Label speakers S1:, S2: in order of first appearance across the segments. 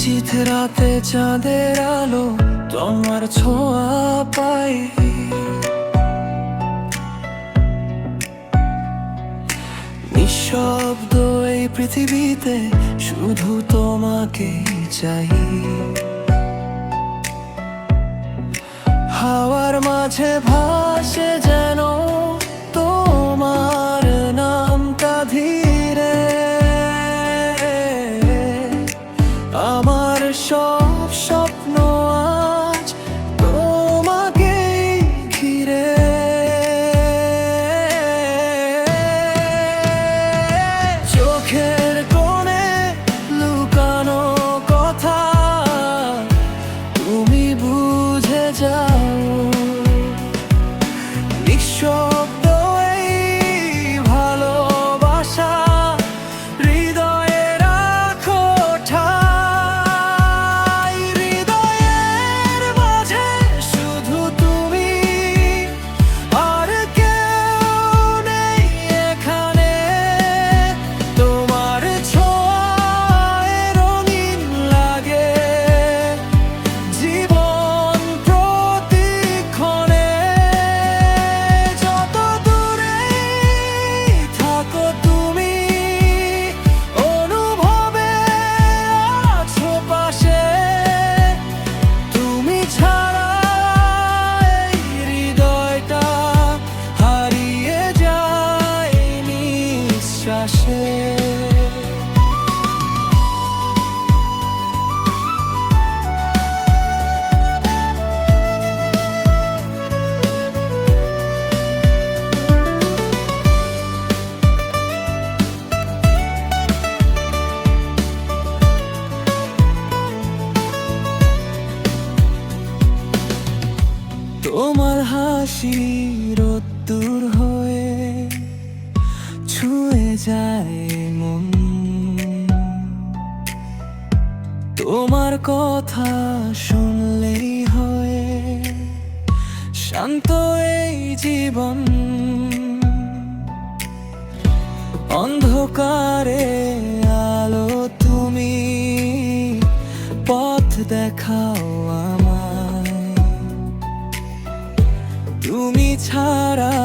S1: শীত রাতে চাঁদের আলো তোমার ছোঁয়া পাই, নিঃশব্দ এই পৃথিবীতে শুধু তোমাকেই চাই। হাওয়ার মাঝে ভাসে যেন তোমার নামটা ধীরে, আমার সব স্বপ্ন আজ তোমাকেই ঘিরে। চোখের কোণে লুকানো কথা তুমি বুঝে যাও, নিঃশব্দ এই ভালোবাসা হৃদয়ে রাখো ঠাই। হৃদয়ের মাঝে শুধু তুমি, আর কেউ নেই এখানে। তোমার ছোঁয়ায় রঙিন লাগে জীবন প্রতিক্ষণে। যত দূরেই থাকো তুমি, অনুভবে আছো পাশে। তুমি ছাড়া এই হৃদয়টা হারিয়ে যায় নিঃশ্বাসে। তোমার হাসি রোদ্দুর হয়ে ছুঁয়ে যায় মন, তোমার কথা শুনলেই হয় শান্ত এই জীবন। অন্ধকারে আলো তুমি, পথ দেখাও আমায়। তুমি ছাড়া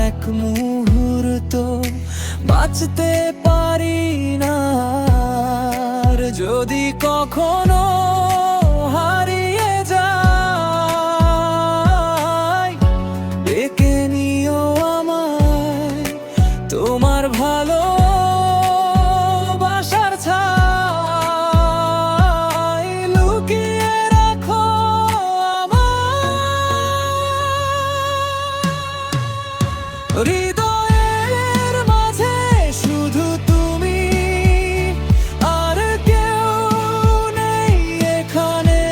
S1: এক মুহূর্ত বাঁচতে পারি না। আর যদি কখনো হারিয়ে যাই, ডেকে নিও আমায় তোমার ভালোবাসার ছাই। লুকিয়ে রাখো আমায় হৃদয়ের মাঝে শুধু তুমি, আর কেউ নেই এখানে।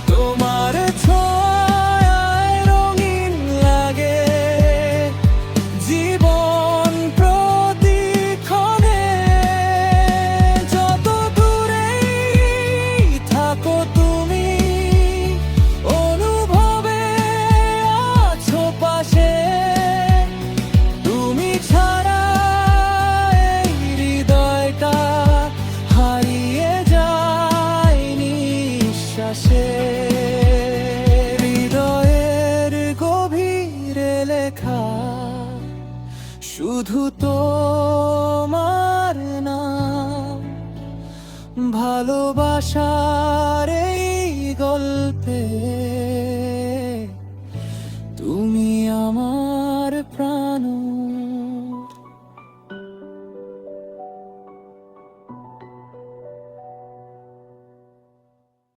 S1: তোমার ছোঁয়ায় রঙিন লাগে জীবন প্রতিক্ষণে। যত দূরেই থাকো তুমি, অনুভবে আছো পাশে। তুমি ছাড়া এই হৃদয়টা হারিয়ে যায় নিঃশ্বাসে। হৃদয়ের গভীরে লেখা শুধু তোমার নাম, ভালোবাসা